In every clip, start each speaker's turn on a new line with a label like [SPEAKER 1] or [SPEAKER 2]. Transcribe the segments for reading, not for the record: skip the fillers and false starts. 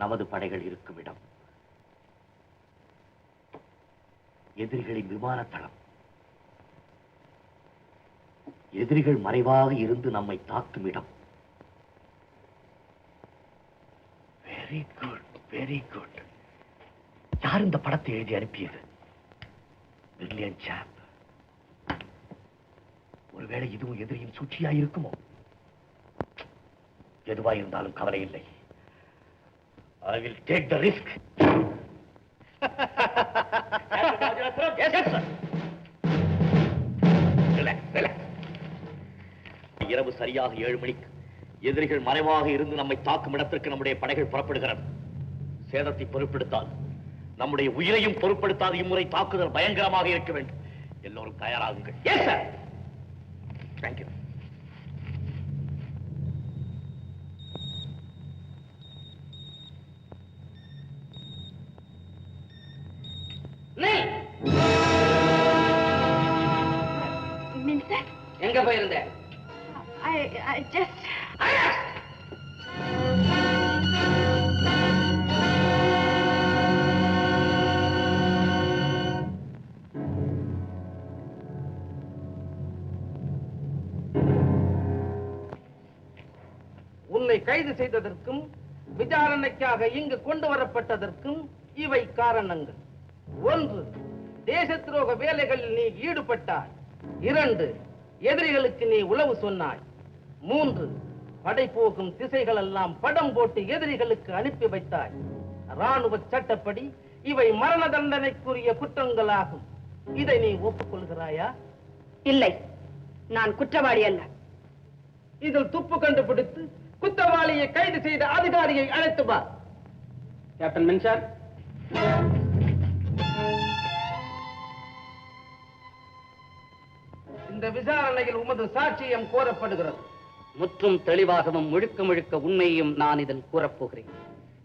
[SPEAKER 1] நமது படைகள் இருக்கும் இடம். எதிரிகளின் விமான தளம். எதிரிகள் மறைவாக இருந்து நம்மை தாக்கும் இடம். Very good, very good. யார் இந்த படத்தை எழுதி அனுப்பியது? பிரில்லியன்ட் சாப். ஒருவேளை இதுவும் எதிரியின் சூழ்ச்சியா இருக்குமோ? எதுவா இருந்தாலும் கவலை இல்லை. I will take the risk. Yes, sir. Relax, relax. இரவு சரியாக 7 மணிக்கு எதிரிகள் மறைவாக இருந்து நம்மை தாக்கும் இடத்திற்கு நம்முடைய படைகள் புறப்படுகிறது. சேதத்தை பொருட்படுத்தாது, நம்முடைய உயிரையும் பொருட்படுத்தாது இம்முறை தாக்குதல் பயங்கரமாக இருக்க வேண்டும். எல்லோரும் தயாராகுங்கள். Yes sir. தேங்க்யூ.
[SPEAKER 2] எங்க போயிருந்த?
[SPEAKER 3] உன்னை கைது செய்ததற்கும் விசாரணைக்காக இங்கு கொண்டு வரப்பட்டதற்கும் இவை காரணங்கள். 1, தேச துரோக வேலைகளில் நீ ஈடுபட்டாய். 2, எதிரிகளுக்கு நீ உளவு சொன்னாய். 3, படை போகும் திசைகள் எல்லாம் படம் போட்டு எதிரிகளுக்கு அனுப்பி வைத்தாய். ராணுவ சட்டப்படி இவை மரண தண்டனைக்குரிய குற்றங்களாகும். இதை நீ ஒப்புக்கொள்கிறாயா?
[SPEAKER 4] இல்லை, நான் குற்றவாளி அல்ல.
[SPEAKER 3] இதில் துப்பு கண்டுபிடித்து குற்றவாளியை கைது செய்த அதிகாரியை அழைத்து வா. கேப்டன் மின்சார். இந்த விசாரணையில் உமது சாட்சியம் கோரப்படுகிறது.
[SPEAKER 2] முற்றும் தெளிவாகவும் முழுக்க முழுக்க உண்மையையும் நான் இதில் கூறப்போகிறேன்.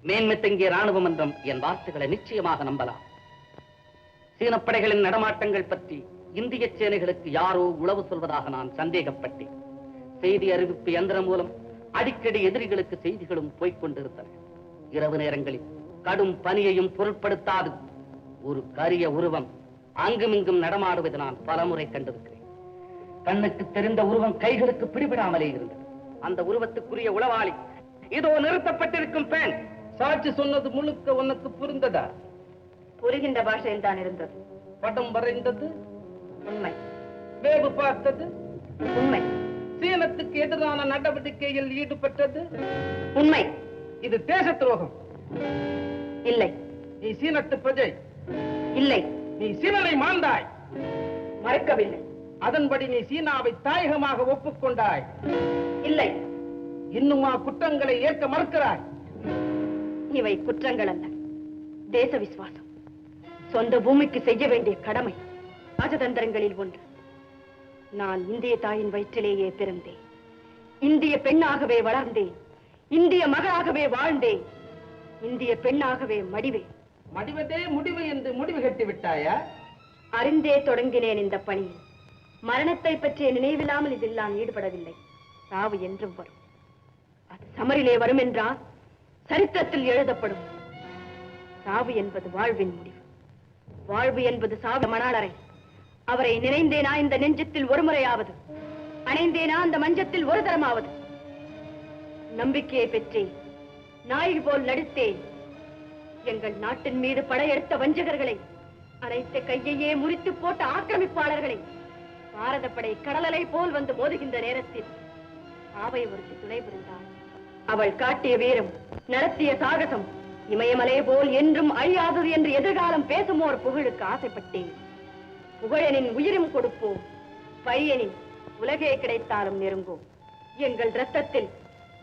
[SPEAKER 2] மேன்மை தங்கிய ராணுவ மன்றம் என் வார்த்தைகளை நிச்சயமாக நம்பலாம். சீனப்படைகளின் நடமாட்டங்கள் பற்றி இந்திய சேனைகளுக்கு யாரோ உளவு சொல்வதாக நான் சந்தேகப்பட்டேன். செய்தி அறிவிப்பு இயந்திரம் மூலம் அடிக்கடி எதிரிகளுக்கு செய்திகளும் போய்கொண்டிருந்தன. இரவு நேரங்களில் கடும் பனியையும் பொருட்படுத்தாது ஒரு கரிய உருவம் அங்குமிங்கும் நடமாடுவதை நான் பலமுறை கண்டிருக்கிறேன். கண்ணுக்கு தெரிந்த உருவம் கைகளுக்கு பிடிபடாமலே இருந்தது. அந்த உருவத்துக்குரிய உளவாளி இதோ நிறுத்தப்பட்டிருக்கும் பெண்.
[SPEAKER 3] சாட்சி சொன்னது முழுக்க உனக்கு புரிந்ததா?
[SPEAKER 4] புரிகின்ற பாஷையில் தான் இருந்தது.
[SPEAKER 3] படம் வரைந்தது
[SPEAKER 4] உண்மை.
[SPEAKER 3] வேவு பார்த்தது
[SPEAKER 4] உண்மை.
[SPEAKER 3] சீனத்துக்கு எதிரான நடவடிக்கையில் ஈடுபட்டது
[SPEAKER 4] உண்மை.
[SPEAKER 3] இது தேச துரோகம்.
[SPEAKER 4] இல்லை.
[SPEAKER 3] நீ சீனத்து பிரஜை.
[SPEAKER 4] இல்லை.
[SPEAKER 3] நீ சீனனை மாண்டாய்.
[SPEAKER 4] மறைக்கவில்லை.
[SPEAKER 3] அதன்படி நீ சீனாவை தாயகமாக ஒப்புக்கொண்டாய்.
[SPEAKER 4] இல்லை.
[SPEAKER 3] இன்னுமா குற்றங்களை ஏற்க மறுக்கிறாய்?
[SPEAKER 4] இவை குற்றங்கள் அல்ல, தேச விசுவாசம். சொந்த பூமிக்கு செய்ய வேண்டிய கடமை. ராஜதந்திரங்களில் ஒன்று. நான் இந்திய தாயின் வயிற்றிலேயே பிறந்தேன். இந்திய பெண்ணாகவே வளர்ந்தேன். இந்திய மகளாகவே வாழ்ந்தேன். இந்திய பெண்ணாகவே மடிவேன்.
[SPEAKER 3] மடிவதே முடிவு என்று முடிவு கட்டி விட்டாயா?
[SPEAKER 4] அறிந்தே தொடங்கினேன் இந்த பணியை. மரணத்தை பற்றிய நினைவில்லாமல் இதில் நான் ஈடுபடவில்லை. சாவு என்றும் வரும். அது சமரிலே வரும் என்றால் சரித்திரத்தில் எழுதப்படும். சாவு என்பது வாழ்வின் முடிவு. வாழ்வு என்பது சாவு மணாளரை. அவரை நினைந்தேனா இந்த நெஞ்சத்தில் ஒரு முறையாவது, அணைந்தேனா அந்த மஞ்சத்தில் ஒரு தரமாவது. நம்பிக்கையை பெற்றேன். நாய் போல் நடித்தேன். எங்கள் நாட்டின் மீது படையெடுத்த வஞ்சகர்களை, அனைத்த கையையே முறித்து போட்ட ஆக்கிரமிப்பாளர்களை, பாரத படை கடலலை போல் வந்து மோதுகின்ற நேரத்தில் ஆவை ஒருத்தி துணை புரிந்தாள். அவள் காட்டிய வீரம், நடத்திய சாகசம் இமயமலை போல் என்றும் அழியாதது என்று எதிர்காலம் பேசுமோர் புகழுக்கு ஆசைப்பட்டேன். புகழனின் உயிரும் கொடுப்போம், பையனின் உலகே கிடைத்தாலும் நெருங்கோம். எங்கள் ரத்தத்தில்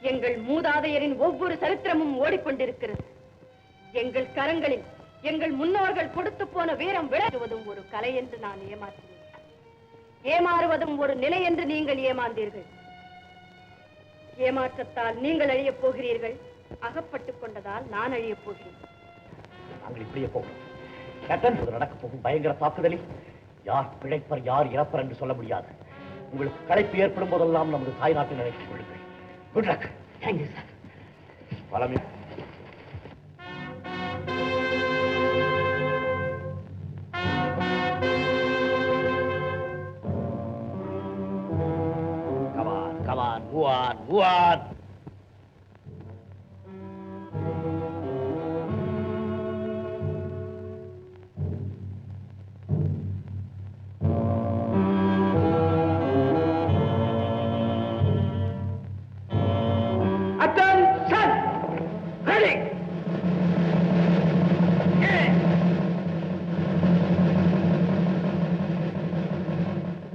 [SPEAKER 4] எங்கள் மூதாதையரின் ஒவ்வொரு சரித்திரமும் ஓடிக்கொண்டிருக்கிறது. எங்கள் கரங்களில் எங்கள் முன்னோர்கள் கொடுத்து போன வீரம் விளையாடுவதும் ஒரு கலை என்று நான் ஏமாற்றினேன். ஏமாறுவதும் ஒரு நிலை என்று நீங்கள் ஏமாந்தீர்கள். ஏமாற்றத்தால் நீங்கள் அழியப் போகிறீர்கள். அகப்பட்டுக் கொண்டதால் நான் அழியப் போகிறேன்.
[SPEAKER 1] நாங்கள் இப்படியே போகிறோம். கேப்டன், நடக்க போகும் பயங்கர தாக்குதலில் யார் பிழைப்பர் யார் இறப்பர் என்று சொல்ல முடியாது. உங்களுக்கு களைப்பு ஏற்படும் போதெல்லாம் நமது தாய்நாட்டை நினைத்துக் கொள்ளுங்கள். Good luck. Thank you sir. பலமே What?
[SPEAKER 3] Attention! Ready!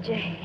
[SPEAKER 4] Jane.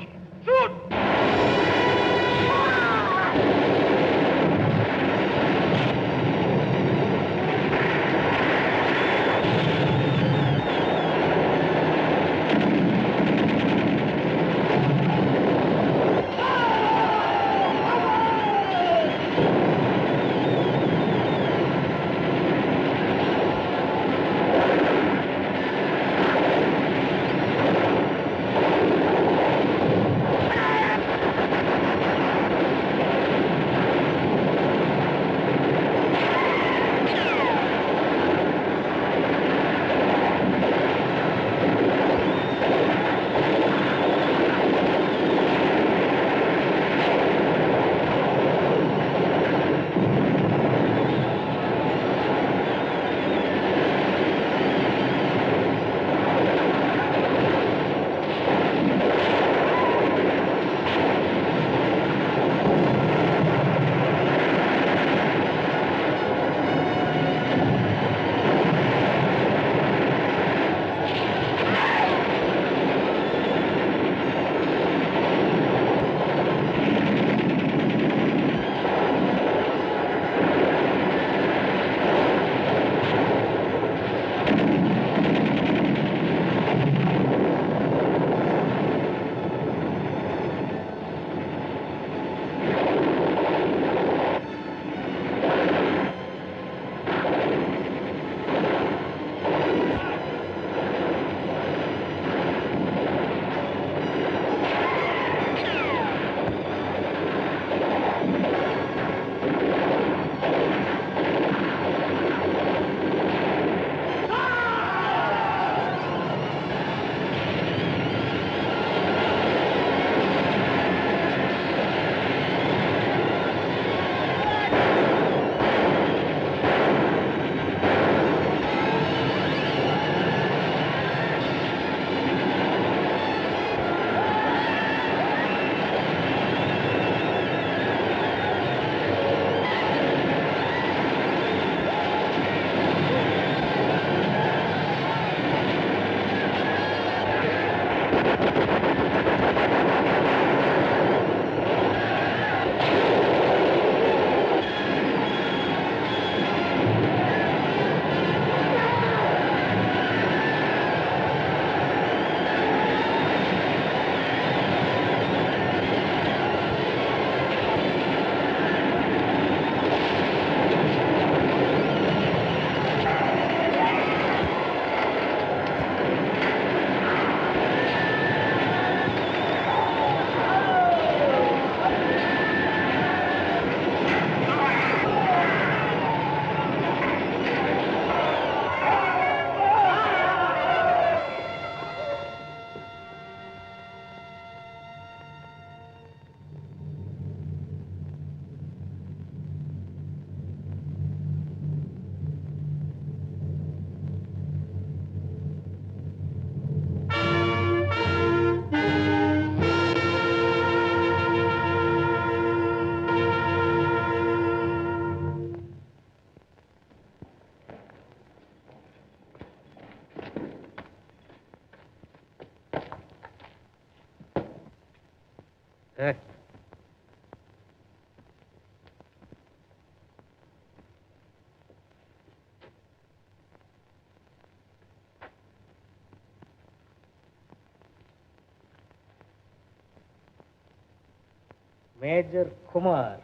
[SPEAKER 5] Major Kumar,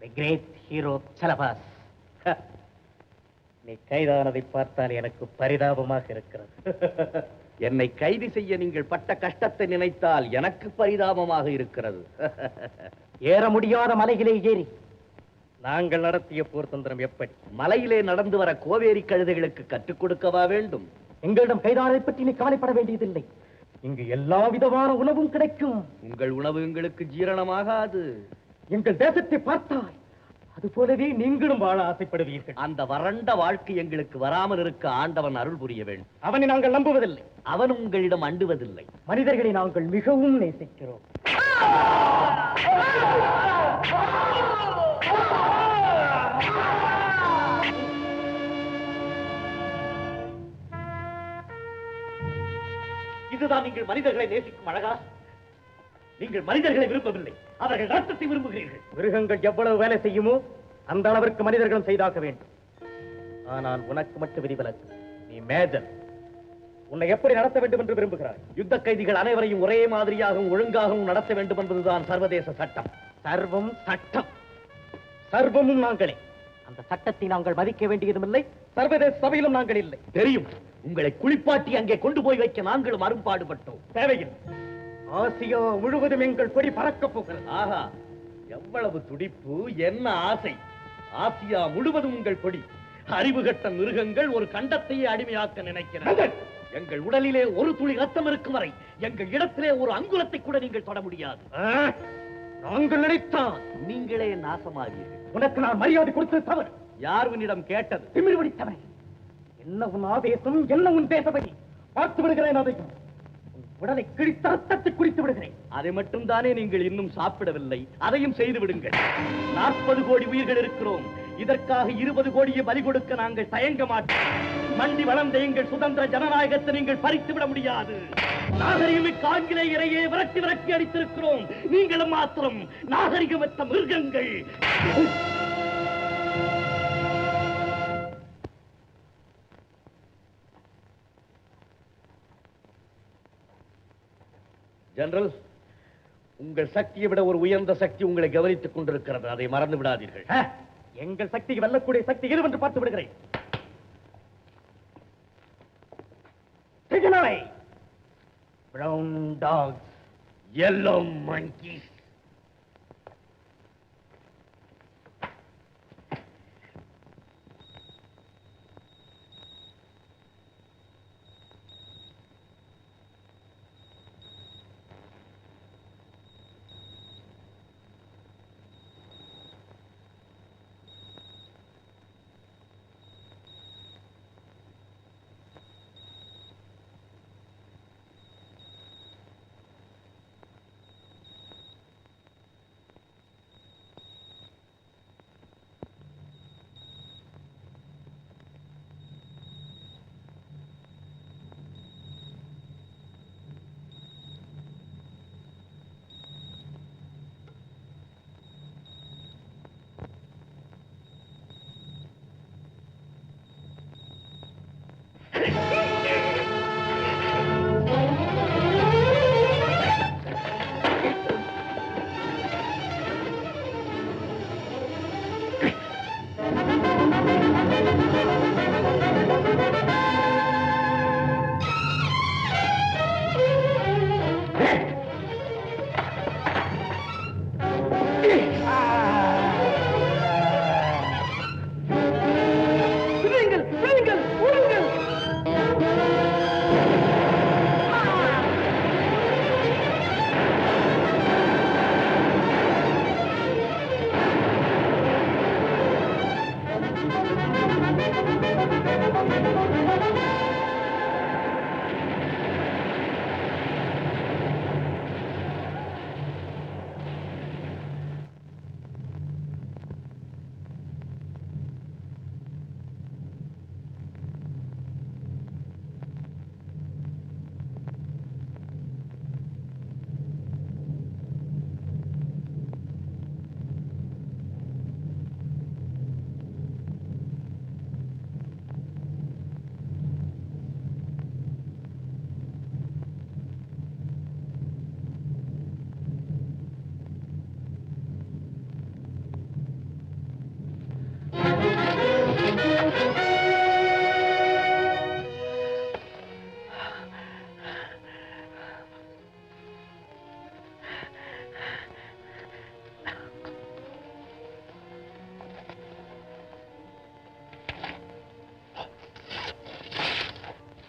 [SPEAKER 5] the great hero Chalabas. நீ கைதானதை பார்த்தால் எனக்கு பரிதாபமாக இருக்கிறது.
[SPEAKER 1] என்னை கைது செய்ய நீங்கள் பட்ட கஷ்டத்தை நினைத்தால் எனக்கு பரிதாபமாக இருக்கிறது.
[SPEAKER 5] ஏற முடியாத மலையிலே ஏறி நாங்கள் நடத்திய போர் தந்திரம் எப்படி?
[SPEAKER 1] மலையிலே நடந்து வர கோவேரி கழுதைகளுக்கு கற்றுக் கொடுக்கவா வேண்டும்?
[SPEAKER 5] எங்களிடம் கைதானதை பற்றி நீ கவலைப்பட வேண்டியதில்லை. இங்கு எல்லா விதமான உணவும் கிடைக்கும்.
[SPEAKER 1] உங்கள் உணவு எங்களுக்கு ஜீரணமாகாது.
[SPEAKER 5] எங்கள் தேசத்தை பார்த்தால் அது போலவே நீங்களும் வாழ ஆசைப்படுவீர்கள்.
[SPEAKER 1] அந்த வறண்ட வாழ்க்கை எங்களுக்கு வராமல் இருக்க ஆண்டவன் அருள் புரிய வேண்டும்.
[SPEAKER 5] அவனை நாங்கள் நம்புவதில்லை.
[SPEAKER 1] அவன் உங்களிடம் அண்டுவதில்லை.
[SPEAKER 5] மனிதர்களை நாங்கள் மிகவும் நேசிக்கிறோம்.
[SPEAKER 1] இதுதான் நீங்கள் மனிதர்களை நேசிக்கும் அழகா? நீங்கள் மனிதர்களை விரும்பவில்லை, அவர்கள் ரத்தத்தை விரும்புகிறீர்கள்.
[SPEAKER 5] மிருகங்கள் எவ்வளவு வேலை செய்யுமோ அந்த அளவிற்கு மனிதர்களும் செய்தாக வேண்டும். ஆனால் உனக்கு மட்டும் விதிவிலக்கு. நீ மேஜர். உன்னை எப்படி நடத்த வேண்டும் என்று விரும்புகிறாய்?
[SPEAKER 1] யுத்த கைதிகள் அனைவரையும் ஒரே மாதிரியாகவும் ஒழுங்காகவும் நடத்த வேண்டும் என்பதுதான் சர்வதேச சட்டம்.
[SPEAKER 5] சர்வம் சட்டம், சர்வமும் நாங்களே. அந்த சட்டத்தை நாங்கள் மதிக்க வேண்டியதும் இல்லை, சர்வதேச சபையிலும் நாங்கள் இல்லை.
[SPEAKER 1] தெரியும், உங்களை குளிப்பாட்டி அங்கே கொண்டு போய் வைக்க நாங்களும் அரும்பாடுபட்டோம்.
[SPEAKER 5] தேவையில்லை. ஆசியா முழுவதும் எங்கள் கொடி பறக்கப் போகிறது.
[SPEAKER 1] ஆஹா, எவ்வளவு துடிப்பு, என்ன ஆசை! ஆசியா முழுவதும் உங்கள் கொடி. அறிவுகட்ட மிருகங்கள் ஒரு கண்டத்தையே அடிமையாக்க நினைக்கிறது. எங்கள் உடலிலே ஒரு துளி ரத்தம் இருக்கும் வரை எங்கள் இடத்திலே ஒரு அங்குலத்தை கூட நீங்கள் தொட முடியாது.
[SPEAKER 5] நாங்கள் நினைத்தான்
[SPEAKER 1] நீங்களே நாசமாவீர்கள்.
[SPEAKER 5] உனக்கு நான் மரியாதை கொடுத்தது தவறு.
[SPEAKER 1] யார் உன்னிடம் கேட்டது?
[SPEAKER 5] திமிர் பிடித்தவன். என்ன உன் ஆவேசம், என்ன உன் பேசவை? பார்த்து விடுகிறேன். அதையும் உன் உடலை கிழித்த ரத்தத்தை குடித்து விடுகிறேன்.
[SPEAKER 1] அதை மட்டும் தானே நீங்கள் இன்னும் சாப்பிடவில்லை, அதையும் செய்து விடுங்கள். 40 கோடி உயிர்கள் இருக்கிறோம். இதற்காக 20 கோடியை பலி கொடுக்க நாங்கள் தயங்க மாட்டோம். மண்டி வளர்ந்த எங்கள் சுதந்திர ஜனநாயகத்தை நீங்கள் பறித்து விட முடியாது. நாகரிகமிக்க ஆங்கிலேயரையே விரட்டி விரட்டி அடித்திருக்கிறோம். நீங்களும் மாத்திரம் நாகரிகமற்ற மிருகங்கள். ஜெனரல், உங்கள் சக்தியை விட ஒரு உயர்ந்த சக்தி உங்களை கவனித்துக் கொண்டிருக்கிறது. அதை மறந்து விடாதீர்கள்.
[SPEAKER 5] எங்கள் சக்திக்கு வெல்லக்கூடிய சக்தி எதுவென்று பார்த்து விடுகிறேன். Brown dogs,
[SPEAKER 1] yellow monkeys.